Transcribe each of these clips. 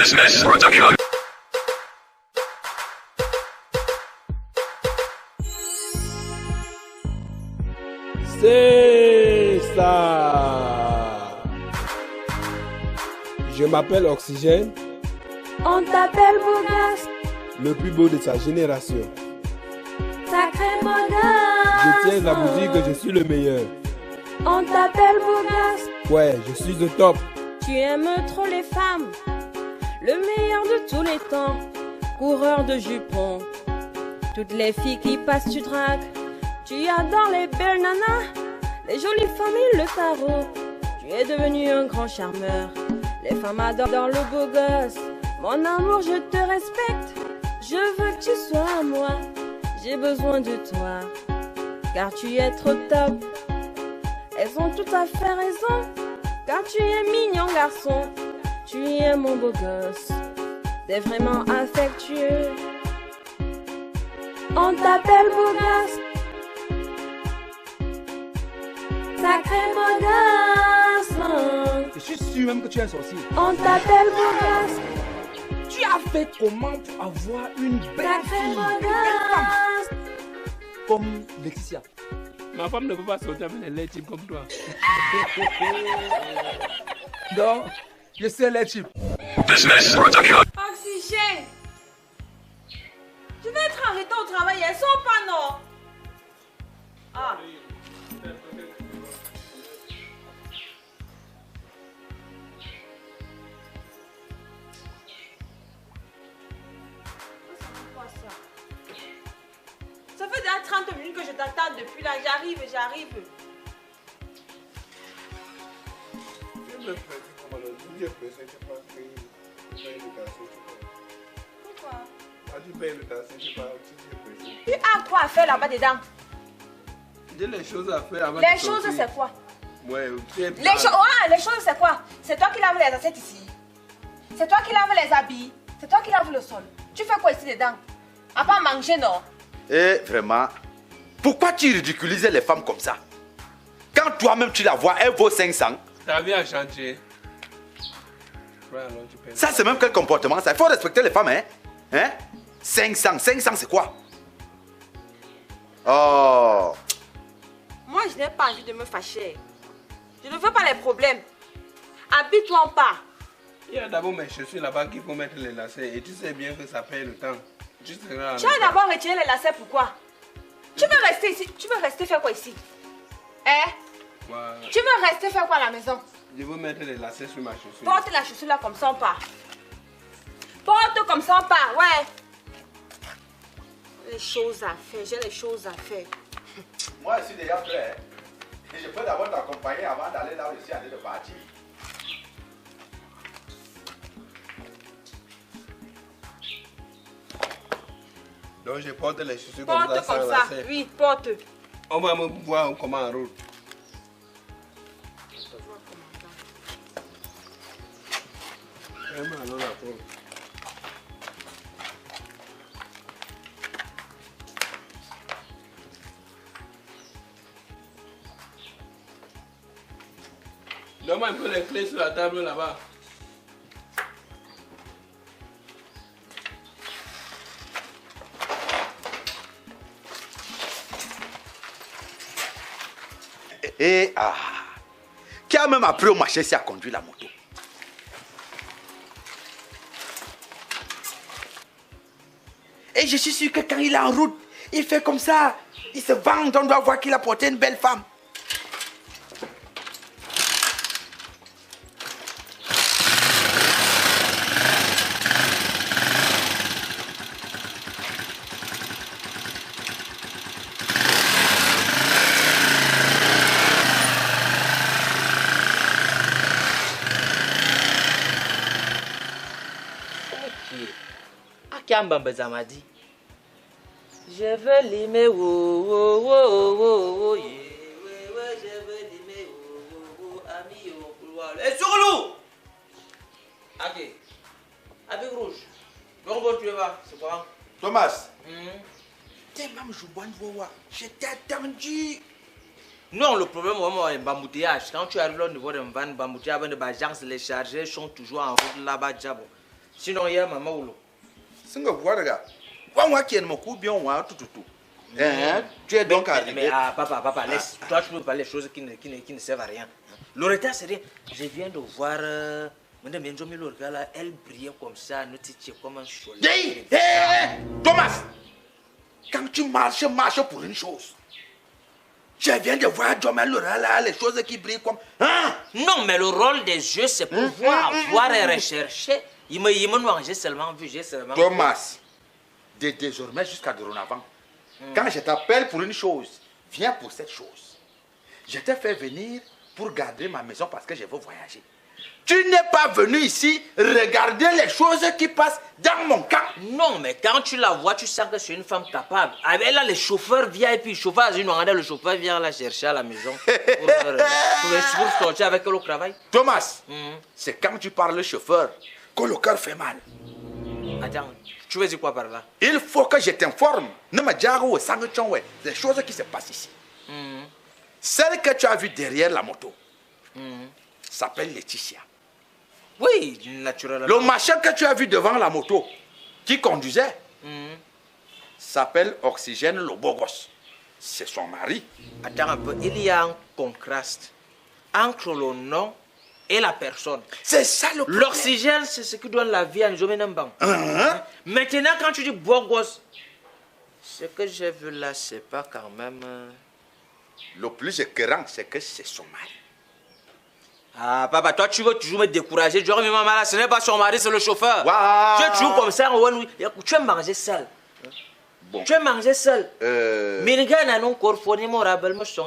Business Production. C'est ça. Je m'appelle Oxygène, On t'appelle Bougas, le plus beau de sa génération. sacré Bougas. Je tiens à vous dire que je suis le meilleur. On t'appelle Bougas, Ouais, je suis le top. tu aimes trop les femmes, le meilleur de tous les temps, coureur de jupons. Toutes les filles qui passent tu dragues, tu adores les belles nanas, les jolies familles, le tarot. Tu es devenu un grand charmeur, les femmes adorent le beau gosse. Mon amour, je te respecte, je veux que tu sois à moi, j'ai besoin de toi, car tu es trop top. Elles ont tout à fait raison, car tu es mignon garçon, tu es mon beau gosse, t'es vraiment affectueux. On t'appelle beau gosse, sacré beau gosse. Je suis sûr même que tu es un sorcier. On t'appelle beau gosse, Tu as fait comment pour avoir une belle sacré fille, beau une belle femme gosse. comme Laetitia? Ma femme ne peut pas sortir avec les laits types comme toi. Donc, je sais les types. Business Production. Oxygène, je vais être arrêtée au travail, elles sont pas non. Ah. Ça fait déjà 30 minutes que je t'attends depuis là, j'arrive. Pourquoi? Tu as quoi à faire là-bas dedans? J'ai les choses à faire avant Les de choses sortir. c'est quoi? Ouais, tu es Les choses c'est quoi? C'est toi qui laves les assiettes ici. C'est toi qui laves les habits. C'est toi qui laves le sol. Tu fais quoi ici dedans? À part manger, non? Et vraiment, pourquoi tu ridiculises les femmes comme ça? Quand toi-même tu la vois, elle vaut 500. Ta vie a changé. Ouais, alors tu payes. Ça, c'est même quel comportement ça? Il faut respecter les femmes, hein? Hein? 500 c'est quoi? Oh! Moi, je n'ai pas envie de me fâcher. Je ne veux pas les problèmes. Habille-toi en pas. Il y a d'abord mes chaussures là-bas qu'il faut mettre les lacets. Et tu sais bien que ça paye le temps. Tu seras Tu as d'abord retiré les lacets, pourquoi? Tu veux rester ici? Tu veux rester faire quoi ici? Hein? Ouais. Tu veux rester faire quoi à la maison? Je veux mettre les lacets sur ma chaussure. Porte la chaussure là comme ça on part. Porte comme ça on part, ouais. Les choses à faire, j'ai les choses à faire. Moi, je suis déjà prêt. Hein? Et je peux d'abord t'accompagner avant d'aller là où je suis en train de partir. Donc je porte les chaussures comme Porte ça, comme sans ça, lacets. oui, porte. On va me voir comment en route. Vraiment, alors la pauvre. Donne-moi un peu les clés sur la table là-bas. Et qui a même appris au marché ici à conduire la moto? Et je suis sûr que quand il est en route, il fait comme ça. Il se vante, on doit voir qu'il a porté une belle femme. Akiambamba Zamadi. Je veux l'aimer, oh, oh, oh, oh, oh, yeah. Ouais, je veux l'aimer, oh, oh, oh, ami, oh, couloir. Et sur l'eau! Ok. Avec rouge. Donc, tu vas, c'est quoi? Thomas. T'es même joué, je t'ai attendu. Non, le problème vraiment est l'embouteillage. Quand tu arrives au niveau de Mvan, l'embouteillage avant de l'agence, les chargeurs sont toujours en route là-bas, Djabo. Sinon, il y a maman ou l'eau. C'est un gars, regarde. Moi qui aime mon coup, bien, on tout. Tu es donc arrivé. Mais papa, laisse. Toi, tu peux parler des choses qui ne servent à rien. Loretta, c'est rien. Je viens de voir. Madame Benjamin Lorga, là, elle brillait comme ça, nous étions comme un cholet. Hey, Thomas, quand tu marches pour une chose. Je viens de voir Jomel Lorga, là, les choses qui brillent comme. Hein? Non, mais le rôle des yeux, c'est pour voir et rechercher. Il me noie, j'ai seulement vu, Thomas, de désormais jusqu'à dorénavant, quand je t'appelle pour une chose, viens pour cette chose. Je t'ai fait venir pour garder ma maison parce que je veux voyager. Tu n'es pas venu ici regarder les choses qui passent dans mon camp. Non, mais quand tu la vois, tu sens que c'est une femme capable. Elle a les chauffeurs viennent et puis le chauffeur vient la chercher à la maison pour sortir avec elle au travail. Thomas, c'est quand tu parles le chauffeur que le cœur fait mal. Attends, tu veux dire quoi par là? Il faut que je t'informe. Ne me digas pas des choses qui se passent ici. Celle que tu as vue derrière la moto s'appelle Laetitia. Oui, naturellement. Le machin que tu as vu devant la moto qui conduisait s'appelle Oxygène le beau gosse. C'est son mari. Attends un peu, il y a un contraste entre le nom et la personne. C'est ça le problème. L'oxygène, c'est ce qui donne la vie à nous. Maintenant, quand tu dis beau gosse, ce que j'ai vu là, c'est pas quand même. Le plus écœurant, c'est que c'est son mari. Ah, papa, toi, tu veux toujours me décourager. Je dis, mais maman, là, ce n'est pas son mari, c'est le chauffeur. Wow. Tu es toujours comme ça. Tu aimes manger seul. Bon. Tu aimes manger seul. Mais les gars, n'ont encore fourni mon rabel. Moi, je suis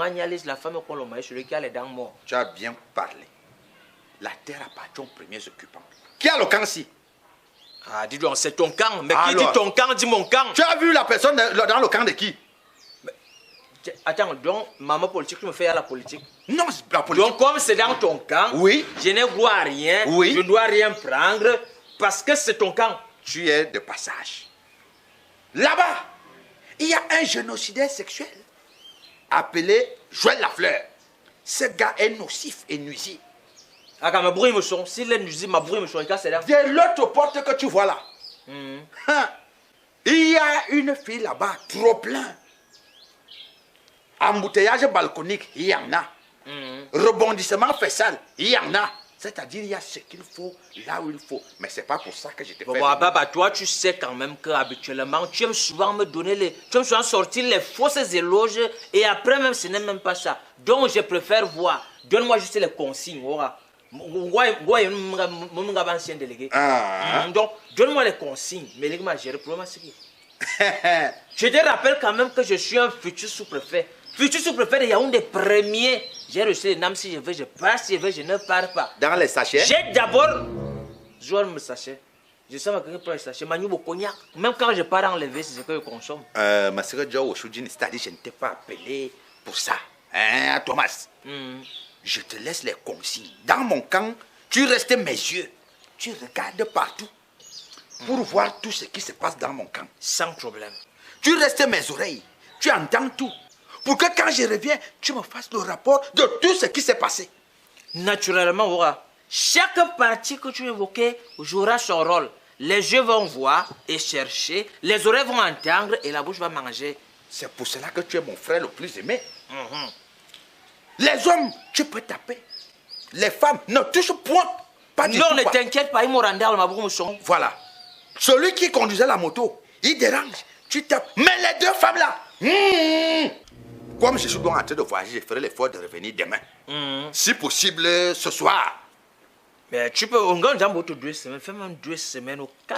la femme qu'on l'a celui qui a les dents mortes. Tu as bien parlé. La terre appartient aux premiers occupants. Qui a le camp ici? Ah, dis donc, c'est ton camp. Mais alors, qui dit ton camp, dit mon camp. Tu as vu la personne dans le camp de qui? Attends, donc, maman politique, tu me fais à la politique. Non, c'est la politique. Donc, comme c'est dans ton camp, oui. Je ne vois rien, oui. Je ne dois rien prendre, parce que c'est ton camp. Tu es de passage. Là-bas, il y a un génocidaire sexuel appelé Joël Lafleur. Ce gars est nocif et nuisible. Ah, quand ma bruit me son, s'il est nuisible, ma bruit me son, c'est là. De l'autre porte que tu vois là, il y a une fille là-bas, trop plein. Embouteillage balconique, il y en a. Rebondissement facial, il y en a. C'est-à-dire, il y a ce qu'il faut, là où il faut. Mais c'est pas pour ça que je te fais. Bon, papa, toi, tu sais quand même qu'habituellement, tu aimes souvent me donner tu aimes souvent sortir les fausses éloges et après même, ce n'est même pas ça. Donc, je préfère voir. Donne-moi juste les consignes. Ancien délégué. Donc, donne-moi les consignes. Mais les gars, j'ai le problème, c'est qui? Je te rappelle quand même que je suis un futur sous-préfet. Futur sous-préfet de Yaoundé premier. J'ai reçu les noms si je veux, je passe, si je veux, je ne pars pas. Dans les sachets? J'ai d'abord. Je me sachet. Je sais que pour les sachets, Manu cognac. Même quand je pars enlever, c'est ce que je consomme. Ma sœur Joe Choudine, c'est-à-dire je ne t'ai pas appelé pour ça. Hein, Thomas? Je te laisse les consignes. Dans mon camp, tu restes mes yeux. Tu regardes partout pour voir tout ce qui se passe dans mon camp. Sans problème. Tu restes mes oreilles. Tu entends tout. Pour que quand je reviens, tu me fasses le rapport de tout ce qui s'est passé. Naturellement, Aura. Chaque partie que tu évoquais jouera son rôle. Les yeux vont voir et chercher, les oreilles vont entendre et la bouche va manger. C'est pour cela que tu es mon frère le plus aimé. Les hommes, tu peux taper. Les femmes ne touchent point. Pas du non, tout, ne t'inquiète pas, ils m'ont rendu à ma bouche. Voilà. Celui qui conduisait la moto, il dérange. Tu tapes. Mais les deux femmes là, comme je suis donc en train de voyager, je ferai l'effort de revenir demain. Si possible, ce soir. Mais tu peux, on gagne 2 semaines, fais même 2 semaines au cas.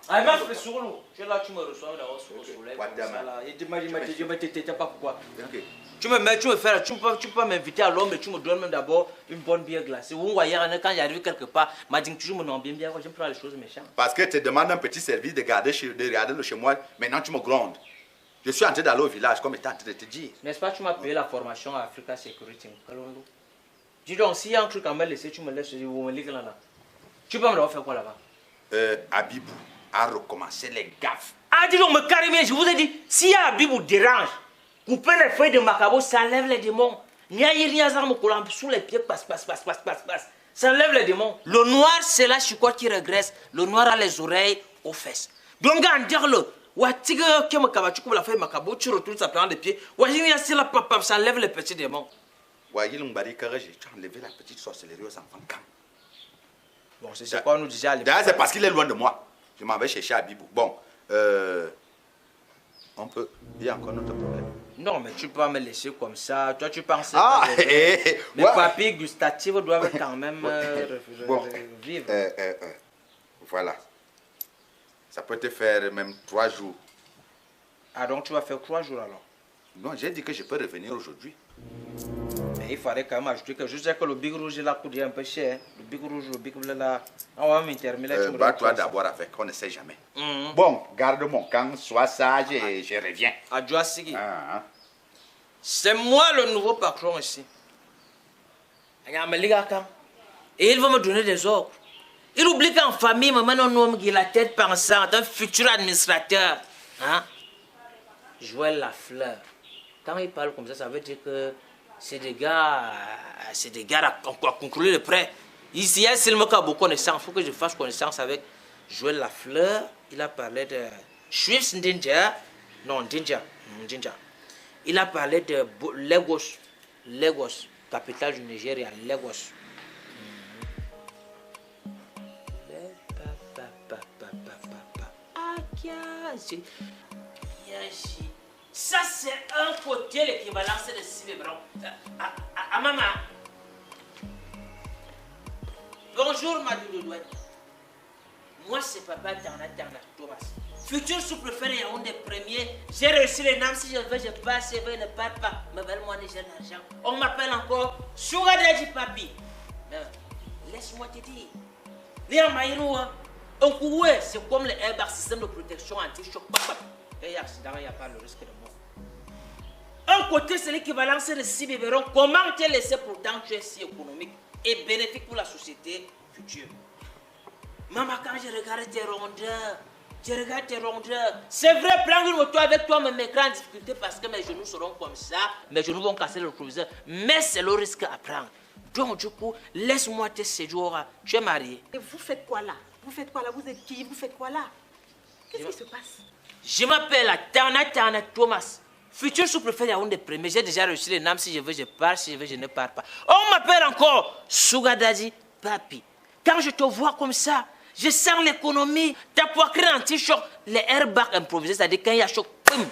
Ah, mais je suis sur l'eau. Tu là, tu me reçois d'abord sur le soleil. Je ne t'étais pas pourquoi. Tu peux m'inviter à l'homme et tu me donnes même d'abord une bonne bière glacée. Ou quand j'arrive quelque part, m'a dit toujours me bien bien, je prends les choses méchantes. Parce que tu demandes un petit service de garder le chez moi, maintenant tu me grondes. Je suis en train d'aller au village comme étant en train de te dire. N'est-ce pas, tu m'as payé la formation à Africa Security. Dis donc, s'il y a un truc à me laisser, tu me laisses, je me laisse là. Tu peux me refaire quoi là-bas? Abibou a recommencé les gaffes. Ah, dis donc, me carrément, je vous ai dit, s'il y a Abibou dérange, couper les feuilles de macabo, ça enlève les démons. N'y a rien à me coller sous les pieds, passe. Ça enlève les démons. Le noir, c'est la chicotte qui régresse. Le noir a les oreilles aux fesses. Donc, en dire-le. Tu retournes sa plante de pied. Ça enlève les petits démons. J'ai enlevé la petite sorcellerie aux enfants quand? Bon, c'est quoi on nous disait à l'époque. D'ailleurs, c'est parce qu'il est loin de moi. Je m'en vais chercher Abibou. Bon, on peut... Il y a encore notre problème. Non, mais tu peux pas me laisser comme ça. Toi, tu penses que les papilles gustatives doivent quand même vivre. Voilà. Ça peut te faire même 3 jours. Ah, donc tu vas faire 3 jours alors? Non, j'ai dit que je peux revenir aujourd'hui. Mais il fallait quand même ajouter que je sais que le big rouge là coûte un peu cher. Le big rouge, le big bleu là. On va m'interminer. Bats-toi d'abord avec, on ne sait jamais. Bon, garde mon camp, sois sage et je reviens. Adjoa Sigi. C'est moi le nouveau patron ici. Et il va me donner des ordres. Il oublie qu'en famille, maman, on nomme qui la tête pensante, un futur administrateur. Hein? Joël Lafleur. Quand il parle comme ça veut dire que c'est des gars à contrôler le prêt. Ici, s'il me beaucoup connaissance, il faut que je fasse connaissance avec Joël Lafleur. Il a parlé de Swift Ndinja. Non, Ndinja. Il a parlé de Lagos, capitale du Nigeria, Lagos. Ça, c'est un côté l'équivalent de Sibébron. Maman. Bonjour, Madou. Moi, c'est papa Tana Thomas. Futur sous-préfet Yaoundé premier. J'ai réussi les noms. Si je veux, je passe. Si je veux, ne pars pas. M'appelle-moi Niger d'argent. On m'appelle encore Sugar Daddy Papi. Laisse-moi te dire. Les Amaïnoua. C'est comme les airbags, système de protection anti-choc. Il y a accident, il n'y a pas le risque de mort. Un côté, c'est l'équivalent de 6 biberons. Comment tu es laissé pourtant tu es si économique et bénéfique pour la société future? Maman, quand je regarde tes rondeurs, c'est vrai, prendre une moto avec toi me mettra en difficulté parce que mes genoux seront comme ça, mes genoux vont casser le proviseur, mais c'est le risque à prendre. Donc, du coup, laisse-moi te séduire. Tu es marié. Et vous faites quoi là? Vous êtes qui? Vous faites quoi là? Qu'est-ce qui se passe? Je m'appelle Tana Thomas. Futur sous-préfet Yaoundé premier. J'ai déjà reçu les noms. Si je veux, je pars. Si je veux, je ne pars pas. On m'appelle encore Sugar Daddy Papi. Quand je te vois comme ça, je sens l'économie. Ta poitrine anti-choc. Les airbags improvisés, c'est-à-dire quand il y a choc, boum,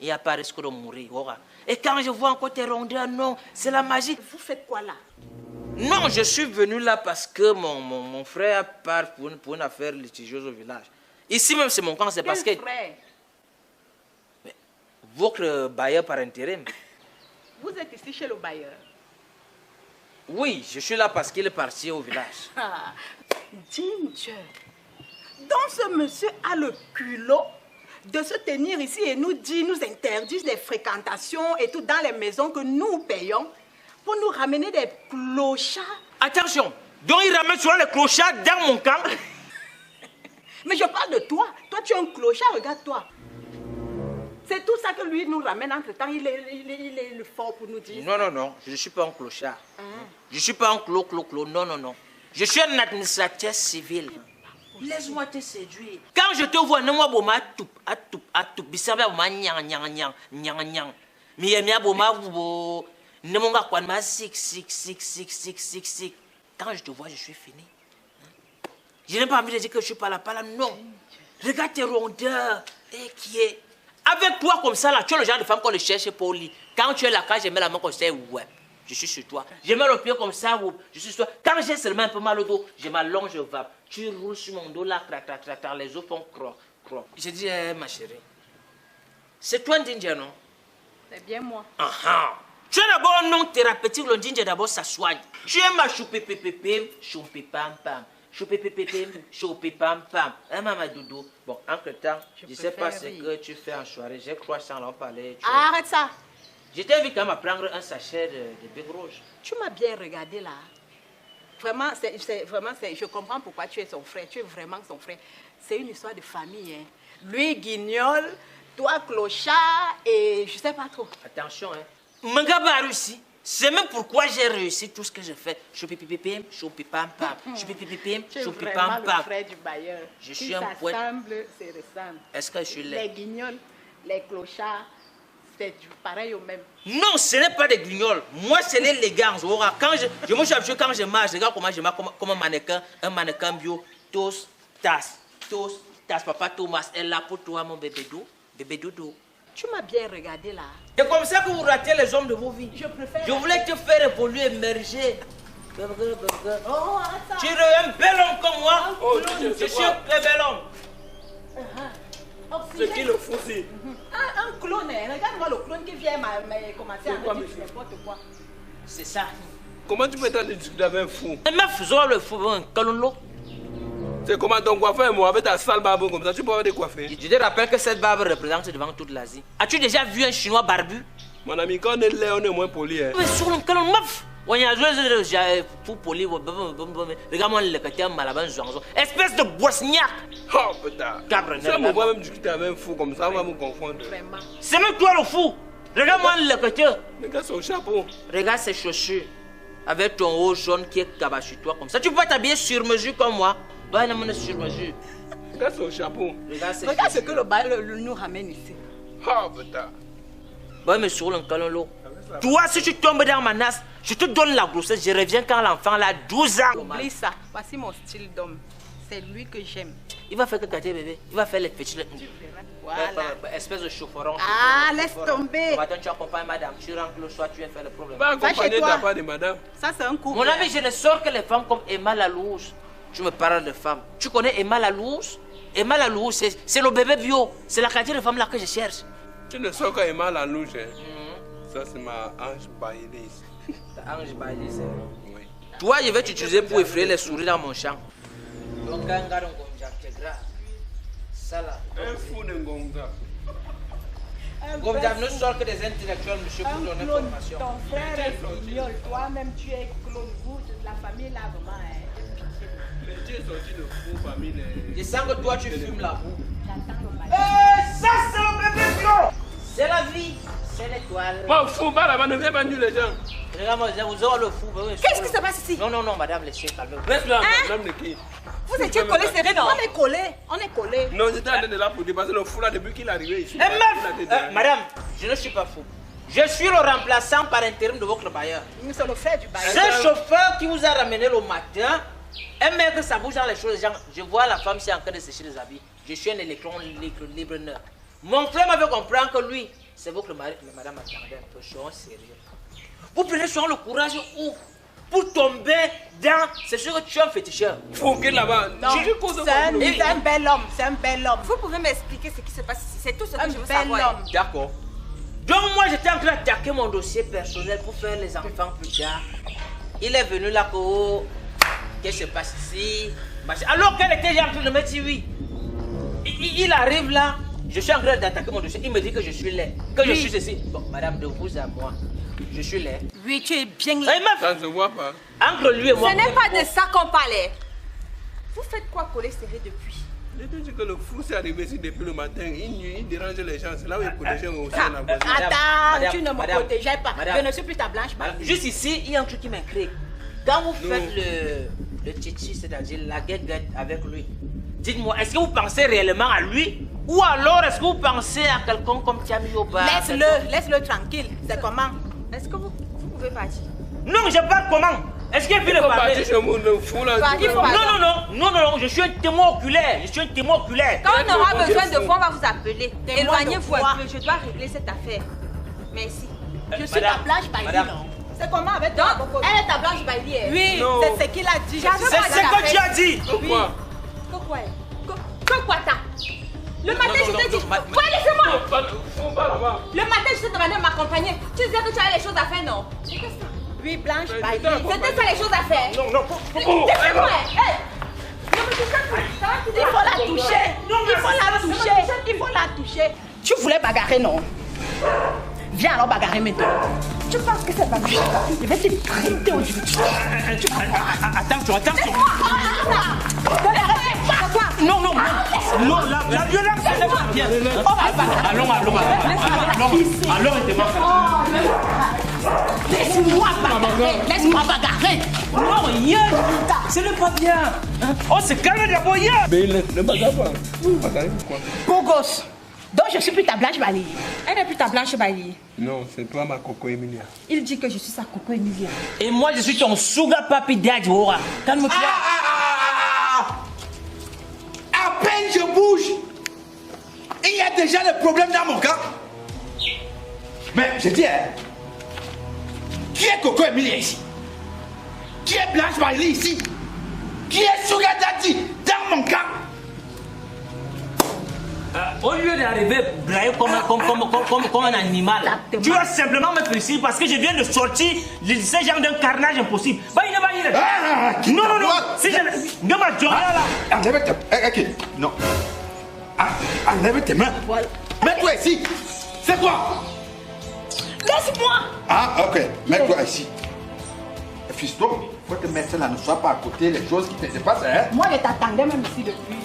il n'y a pas risque de mourir. Et quand je vois encore tes rondeurs, non, c'est la magie. Vous faites quoi là? Non, je suis venu là parce que mon frère part pour une affaire litigieuse au village. Ici même, c'est mon camp, c'est parce que... Quel frère? Votre bailleur par intérim. Vous êtes ici chez le bailleur? Oui, je suis là parce qu'il est parti au village. Ginger. Donc ce monsieur a le culot de se tenir ici et nous interdire les fréquentations et tout dans les maisons que nous payons pour nous ramener des clochards. Attention, donc il ramène souvent les clochards dans mon camp. Mais je parle de toi. Toi, tu es un clochard, regarde-toi. C'est tout ça que lui nous ramène entre-temps. Il est le fort pour nous dire. Non. Je ne suis pas un clochard. Je ne suis pas un clo. Non. Je suis un administrateur civil. Laisse-moi te séduire. Quand je te vois, ne moi boma atup. Bisaba boma nyang. Miya boma bubo. Ne monga kwa ma sik. Quand je te vois, je suis fini. Je n'ai pas envie de dire que je suis pas là, non. Regarde tes rondeurs. Et qui est. Avec toi comme ça, là, tu es le genre de femme qu'on le cherche pour lui. Quand tu es là, quand je mets la main comme ça, ouais, je suis sur toi. Je mets le pied comme ça, je suis sur toi. Quand j'ai seulement un peu mal au dos, je m'allonge, je vape. Tu roules sur mon dos là, les os font croc. Je dis, ma chérie, c'est toi Ndinja, non? C'est bien moi. Tu as d'abord un nom thérapeutique, le Ndinja d'abord ça soigne. Tu es ma choupépépépém, choupépam-pam. Choupépam-pam. Maman Doudou. Bon, entre temps, je ne sais pas ce que tu fais en soirée. J'ai croissant, on parlait. Arrête ça. Je t'invite quand même à prendre un sachet de Big Rouge. Tu m'as bien regardé là. Vraiment, je comprends pourquoi tu es son frère. Tu es vraiment son frère. C'est une histoire de famille. Hein. Lui, guignol, toi, clochard, et je ne sais pas trop. Attention, hein. Manga Barussi. C'est même pourquoi j'ai réussi tout ce que je fais. Choupipipim, choupipam-pam. Choupipipim, Tu es vraiment choupipam-pam. le frère du bailleur. Je suis un poète. C'est ressemble. Est-ce que je suis laid? Les guignols, les clochards, c'est du pareil au même. Non, ce n'est pas des guignols. Moi, c'est l'élégance. Quand je me suis habitué quand je marche, regarde comment je marche comme un mannequin bio. Toast, tasse, papa Thomas est là pour toi, mon bébé dodo. Tu m'as bien regardé là. C'est comme ça que vous ratez les hommes de vos vies. Je préfère. Je voulais te faire évoluer, émerger. Oh, arrête ça. Tu es un bel homme comme moi. Oh, Je suis un très bel homme. C'est qui le fou-ci? Un clone, hein. Regarde-moi le clone qui vient commencer à quoi, me dire monsieur? n'importe quoi. C'est ça. Comment tu peux t'en discuter avec un fou? Et ma faisons le fou, un colonlo. C'est comment ton coiffeur moi avec ta sale barbe comme ça, tu peux avoir décoiffer? Je te rappelle que cette barbe représente devant toute l'Asie. As-tu déjà vu un Chinois barbu? Mon ami, quand on est laid, on est moins poli. Hein. Mais sur le colon, meuf! On y a joué pour poli. Regarde-moi le côté malaban zonzo. Espèce de bosniaque! Oh putain! Cabre, Ça me voit même discuter avec un fou comme ça, on va me confondre. Vraiment. c'est même toi le fou! Regarde-moi le côté. Regarde son chapeau. Regarde ses chaussures. Avec ton haut jaune qui est cabas sur toi comme ça. Tu peux pas t'habiller sur mesure comme moi. Bah, non, sur mesure. Regarde son chapeau. Regarde ses Regarde ce chaussures. que le bailleur nous ramène ici. Oh putain! Ouais, mais sur le colon. Toi, si tu tombes dans ma nasse, je te donne la grossesse. Je reviens quand l'enfant a 12 ans. Oublie ça. Voici mon style d'homme. C'est lui que j'aime. Il va faire que gâter bébé. Il va faire les petits. Voilà. Espèce de chaufferon. Ah, laisse tomber. Attends, tu accompagnes madame. Tu rentres le soir, tu viens faire le problème. Va Va chez accompagner toi. ta part de madame. Ça, c'est un coup. Mon ami, je ne sors que les femmes comme Emma Lalouche. Tu me parles de femmes. Tu connais Emma Lalouche? Emma Lalouche, c'est le bébé bio. C'est la qualité de femme là que je cherche. Tu ne sors quand Emma la louche. Hein. Ça, c'est ma ange baïlise. Ange Bailey, c'est vrai. Oui. Toi, je vais t'utiliser pour effrayer les souris dans mon champ. Donc, ça là. Un fou de Ngonga. Comme ça, ne sort que des intellectuels, monsieur, pour Un donner clone. information. Ton frère est guignol. Toi-même, tu es clone. Vous, toute la famille là, vraiment, hein. Mais tu es sorti de fou parmi les. Je sens que toi, tu fumes la boue. J'attends le bailleur. Ça, c'est le bébé bio. C'est la vie. C'est l'étoile. Moi, fou, pas là-bas, ne viens pas nuire les gens. Regarde-moi, vous aurez le fou. Qu'est-ce qui se passe ici? Non, madame, laissez, calmez-vous. Reste là, madame de qui? Vous étiez collés serrés, non? On est collés. On est collés. Non, j'étais en train de là pour dépasser le fou là depuis qu'il est arrivé ici. Eh meuf, madame, je ne suis pas fou. Je suis le remplaçant par intérim de votre bailleur. C'est le frère du bailleur. Ce chauffeur qui vous a ramené le matin, un mec, ça bouge dans les choses. Genre, je vois la femme, c'est en train de sécher les habits. Je suis un électron libre neuf. Mon frère m'avait compris que lui, c'est votre mari. Mais madame, attendez un peu, soyons sérieux. Vous prenez souvent le courage où pour tomber dans. C'est sûr que tu es un féticheur. Fou qui est là-bas. Non, c'est un bel homme. C'est un bel homme. Vous pouvez m'expliquer ce qui se passe ici? C'est tout ce que Un je veux bel savoir. homme. D'accord. Donc moi j'étais en train d'attaquer mon dossier personnel pour faire les enfants plus tard. Il est venu là pour... Qu'est-ce qui se passe ici? Alors qu'elle était en train de me dire oui. Il arrive là, je suis en train d'attaquer mon dossier. Il me dit que je suis laid, que je suis ceci. Bon, madame, de vous à moi, je suis laid. Oui, tu es bien Hey, meuf, Ça ne se voit pas. entre lui et moi... Ce n'est pas de ça qu'on parlait. Vous faites quoi coller serré depuis? Je te dis que le fou s'est arrivé ici depuis le matin. Il dérange les gens. C'est là où il protégeait aussi la voiture. Attends, tu ne me madame, protégeais pas. madame. Je ne suis plus ta blanche. Madame, juste ici, il y a un truc qui m'intrigue. Quand vous faites le titi, c'est-à-dire la guette avec lui, dites-moi, est-ce que vous pensez réellement à lui? Ou alors est-ce que vous pensez à quelqu'un comme Tiami Oba? Laisse-le tranquille. C'est comment? Est-ce que vous pouvez partir? Non, je parle comment? Est-ce qu'il a pu le parler? Parti chez moi, le fou là. Parti, tu peux- parti. Non, je suis un témoin oculaire. Quand on aura besoin de vous, on va vous appeler. Témoin Éloignez-vous de quoi? un peu. Je dois régler cette affaire. Merci. Je suis ta blanche Bailey, madame. non? C'est comment avec toi? Donc, elle est ta blanche bailière. Oui, Non. c'est ce qu'il a dit. C'est ce que tu as dit. Pourquoi? Quoi? Quoi t'as? Le matin, je t'ai dit. Quoi, laissez-moi! Fou, pas là-bas. Le matin, je t'ai demandé de m'accompagner. Tu disais que tu avais les choses à faire, non? C'est que ça. Oui, blanche Mais Bailey. C'était ça les choses à faire. Non. Laissez-moi! Hey! Ne me touchez pas. Ça va Il quitter faut la toucher. Il faut la toucher. Il faut la toucher. Tu voulais bagarrer, non? Viens alors bagarrer maintenant. Tu penses que c'est pas juste? Je vais te traiter aujourd'hui. Attention. Non, la violence, c'est pas bien. Allons, et Laisse-moi bagarrer. Laisse-moi bagarrer. Non, rien. Ce n'est pas bien. Hein? On se calme d'abord, rien. Mais ne bagarre pas. Bagarre pourquoi? Beau gosse. Donc je suis plus ta blanche balayée. Elle n'est plus ta blanche balayée. Non, c'est toi ma coco Emilia. Il dit que je suis sa coco Emilia. Et moi, je suis ton sugar papi daddy. Calme-toi. À peine je bouge, il y a déjà le problème dans mon cas. Mais je dis, hein, qui est Coco Emilia ici? Qui est Blanche Marie ici? Qui est Sugar Daddy dans mon cas? Au lieu d'arriver brailler comme un animal, tu vas simplement me féliciter parce que je viens de sortir de ce genre d'un carnage impossible. Non. Si je ne m'as là. Enlève tes mains. Ok, non. Enlève tes mains. Voilà. Mets-toi ici. C'est quoi? Laisse-moi. Ah, ok. Mets-toi ici. Fiston, faut te mettre là, ne sois pas à côté des choses qui te dépassent, hein? Moi, je t'attendais même ici depuis.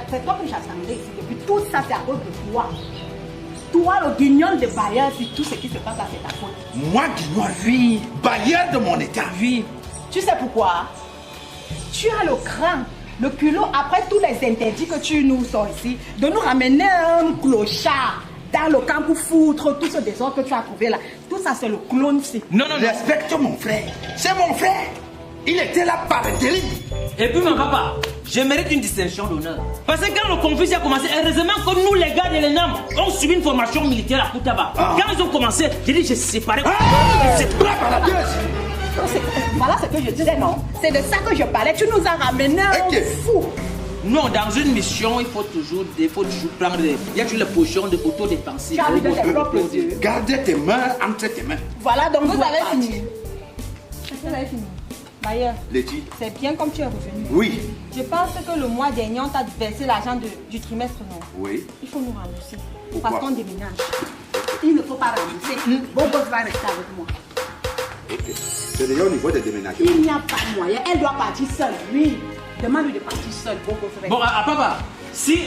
C'est toi que j'attendais ici depuis. Tout ça, c'est à cause de toi. Toi, le guignol de Bayard, c'est tout ce qui se passe là, c'est ta faute. Moi, guignol, Oui. Bayard de mon état. Oui. Tu sais pourquoi? Tu as le cran, le culot, après tous les interdits que tu nous sors ici, de nous ramener un clochard dans le camp pour foutre tout ce désordre que tu as trouvé là. Tout ça, c'est le clone ici. Non. Respecte mon frère. C'est mon frère. Il était là par intérim. Et puis, mon papa, je mérite une distinction d'honneur. Parce que quand le conflit a commencé, heureusement que nous, les gars de l'ENAM, on subi une formation militaire à Koutaba. Quand ils ont commencé, j'ai dit, j'ai séparé. C'est pas par la gueule. Voilà ce que je disais, non? C'est de ça que je parlais. Tu nous as ramené un Ok. fou. Non, dans une mission, il faut toujours prendre des... Il y a toujours les positions de autodéfensive. Tu as vu de tes propres yeux. Garde tes mains entre tes mains. Voilà, donc Vous avez partir. fini. Est-ce que vous avez fini? Bayer, Letty. c'est bien comme tu es revenu. Oui. Je pense que le mois dernier, on t'a versé l'argent du trimestre, non? Oui. Il faut nous rembourser. Pourquoi? Parce qu'on déménage. Il ne faut pas rembourser. Bobo va rester avec moi. Ok. C'est déjà au niveau des déménagements. Il n'y a pas de moyen. Elle doit partir seule. Oui. Demande-lui de partir seule. Bobo frère. Bon, papa, si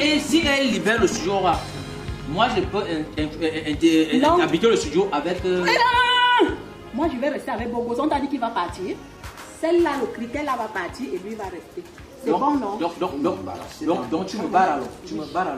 elle libère le studio, moi je peux Non. habiter le studio avec... Non. Moi, je vais rester avec Bobo. On t'a dit qu'il va partir. Celle-là, le critère là va partir et lui va rester. C'est bon, non? Donc tu me barres alors.